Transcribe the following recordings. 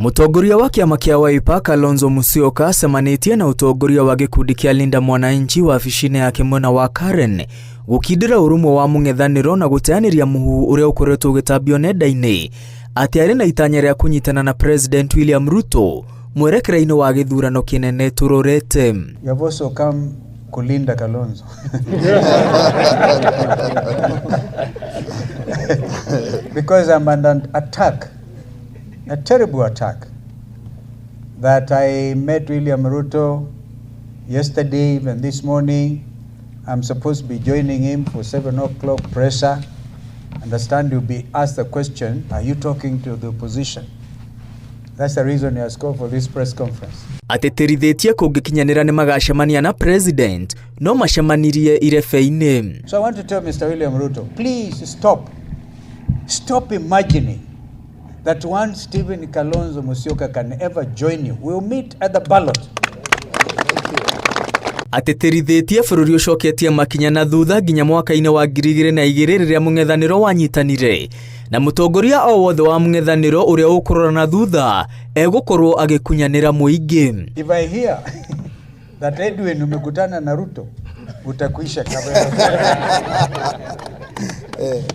Mutongoria wa kiama kia Wiper Kalonzo Musyoka acemanitie na utongoria wa gikundi kia Linda Mwananchi wabici-ini yake mwena wa Karen gukindira urumwe wa mung'ethaniro na guteaniria muhu uria ukoretwo ugitambio nenda-ini ati ari na itanya ria kunyitana na President William Ruto mwerekera-ini wa githurano kinene turorete. You have also come kulinda Kalonzo. Because I'm under attack, a terrible attack, that I met William Ruto yesterday, even this morning. I'm supposed to be joining him for 7 o'clock presser. Understand you'll be asked the question, are you talking to the opposition? That's the reason he has called for this press conference. Ateterithitie kungikinyanira ni magacemania na president no macemanirie irebe-ini. So I want to tell Mr. William Ruto, please stop imagining that one Stephen Kalonzo Musyoka can ever join you. We'll meet at the ballot. Ateterithitie bururi ucoketie makinya na thutha nginya mwaka-ini wa 2022 riria mung'ethaniro wanyitanire na mutongoria o wothe wa mung'ethaniro uria ukurora na thutha egukorwo agikunyanira muingi. If I hear that Edwin umekutana na Ruto utakuisha kabisa.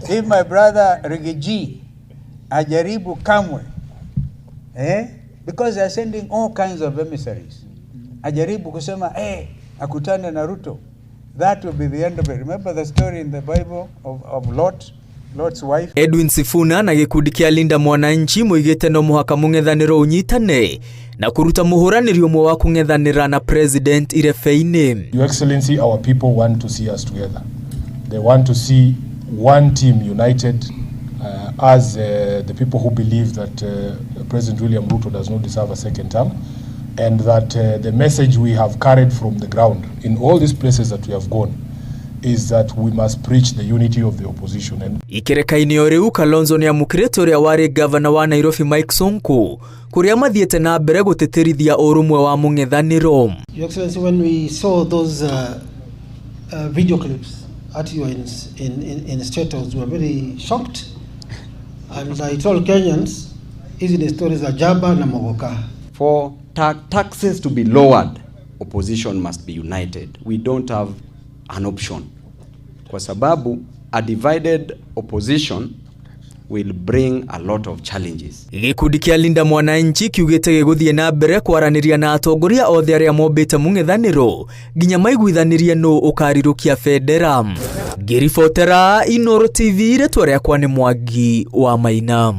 If my brother Rigiji ajaribu kamwe because they are sending all kinds of emissaries, ajaribu kusema akutane na Ruto, that will be the end of it. Remember the story in the Bible of Lot's wife? Edwin Sifuna na gikundi kia Linda Mwananchi muigite no muhaka mung'ethaniro unyitane na kuruta muhuraniri umwe wa kung'ethanira na president irebe-ini. Your Excellency, our people want to see us together. They want to see one team united as the people who believe that President William Ruto does not deserve a second term, and that the message we have carried from the ground in all these places that we have gone is that we must preach the unity of the opposition. Ikereka-ini o riu Kalonzo ni amukirite uria wari governor wa Nairobi Mike Sonko kuria mathiete na mbere guteterithia urumwe wa mung'ethaniro. Your Excellency, when we saw those video clips at you in State House, we were very shocked, and I told Kenyans, hizi ni stories za jaba na mogoka. For taxes to be lowered, opposition must be united. We don't have an option. Kwa sababu a divided opposition will bring a lot of challenges. Gikundi kia Linda Mwananchi kiugite giguthie na mbere kwaraniria na atongoria othe aria mombite mung'ethaniro nginya maiguithanirie no ukarirukia federa. Ngiribotera Inooro TV retwa riakwa ni Mwangi wa Maina.